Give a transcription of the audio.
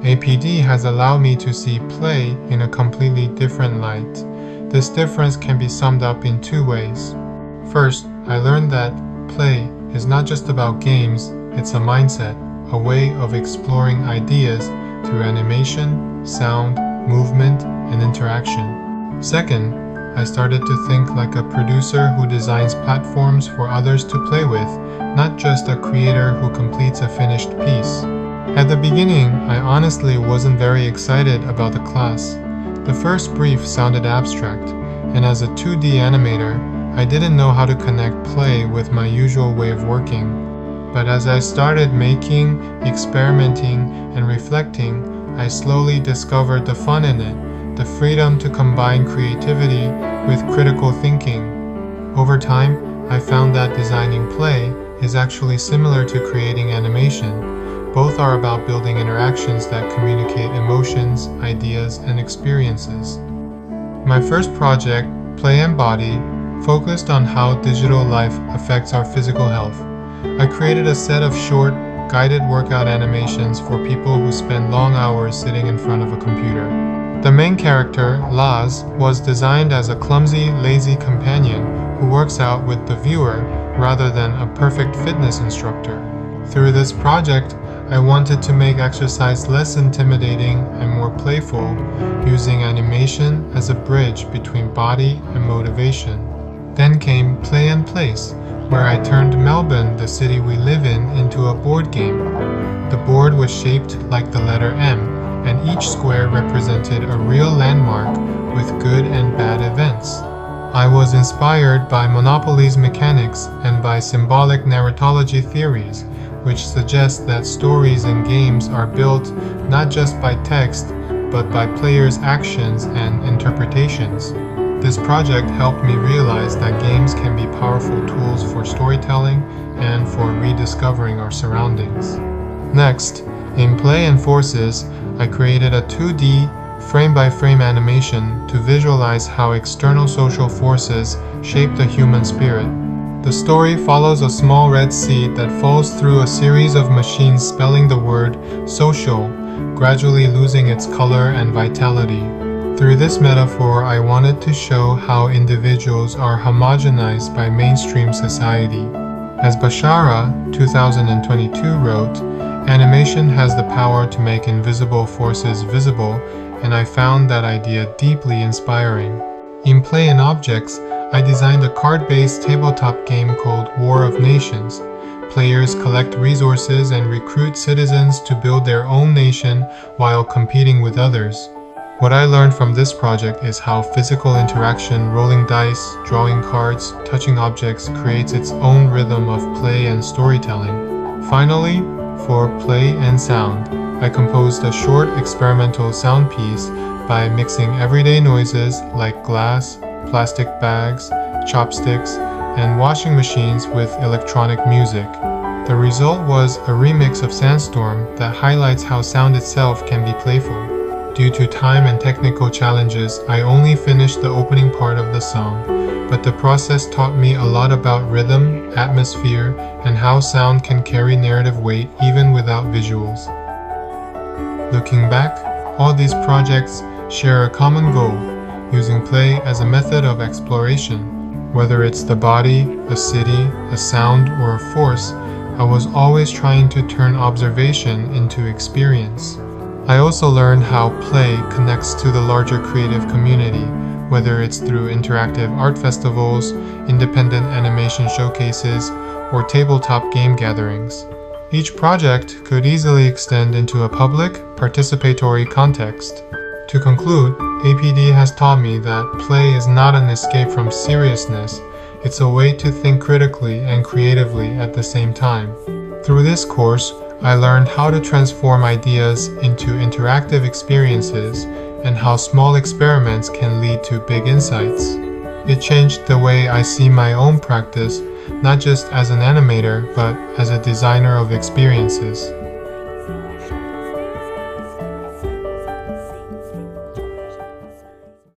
APD has allowed me to see play in a completely different light. This difference can be summed up in two ways. First, I learned that play is not just about games, it's a mindset, a way of exploring ideas through animation, sound, movement, and interaction. Second, I started to think like a producer who designs platforms for others to play with, not just a creator who completes a finished piece. At the beginning, I honestly wasn't very excited about the class. The first brief sounded abstract, and as a 2D animator, I didn't know how to connect play with my usual way of working. But as I started making, experimenting, and reflecting, I slowly discovered the fun in it, the freedom to combine creativity with critical thinking. Over time, I found that designing play is actually similar to creating animation. Both are about building interactions that communicate emotions, ideas, and experiences. My first project, Play and Body, focused on how digital life affects our physical health. I created a set of short, guided workout animations for people who spend long hours sitting in front of a computer. The main character, Laz, was designed as a clumsy, lazy companion who works out with the viewer rather than a perfect fitness instructor. Through this project, I wanted to make exercise less intimidating and more playful, using animation as a bridge between body and motivation. Then came Play and Place, where I turned Melbourne, the city we live in, into a board game. The board was shaped like the letter M, and each square represented a real landmark with good and bad events. I was inspired by Monopoly's mechanics and by symbolic narratology theories, which suggest that stories in games are built not just by text, but by players' actions and interpretations. This project helped me realize that games can be powerful tools for storytelling and for rediscovering our surroundings. Next, in Play and Forces, I created a 2D, frame-by-frame animation to visualize how external social forces shape the human spirit. The story follows a small red seed that falls through a series of machines spelling the word social, gradually losing its color and vitality. Through this metaphor, I wanted to show how individuals are homogenized by mainstream society. As Bashara, 2022, wrote, "Animation has the power to make invisible forces visible," and I found that idea deeply inspiring. In Play and Objects, I designed a card-based tabletop game called War of Nations. Players collect resources and recruit citizens to build their own nation while competing with others. What I learned from this project is how physical interaction, rolling dice, drawing cards, touching objects creates its own rhythm of play and storytelling. Finally, for Play and Sound, I composed a short experimental sound piece by mixing everyday noises like glass, plastic bags, chopsticks, and washing machines with electronic music. The result was a remix of Sandstorm that highlights how sound itself can be playful. Due to time and technical challenges, I only finished the opening part of the song, but the process taught me a lot about rhythm, atmosphere, and how sound can carry narrative weight even without visuals. Looking back, all these projects share a common goal, using play as a method of exploration. Whether it's the body, a city, a sound, or a force, I was always trying to turn observation into experience. I also learned how play connects to the larger creative community, whether it's through interactive art festivals, independent animation showcases, or tabletop game gatherings. Each project could easily extend into a public, participatory context. To conclude, APD has taught me that play is not an escape from seriousness, it's a way to think critically and creatively at the same time. Through this course, I learned how to transform ideas into interactive experiences and how small experiments can lead to big insights. It changed the way I see my own practice, not just as an animator, but as a designer of experiences.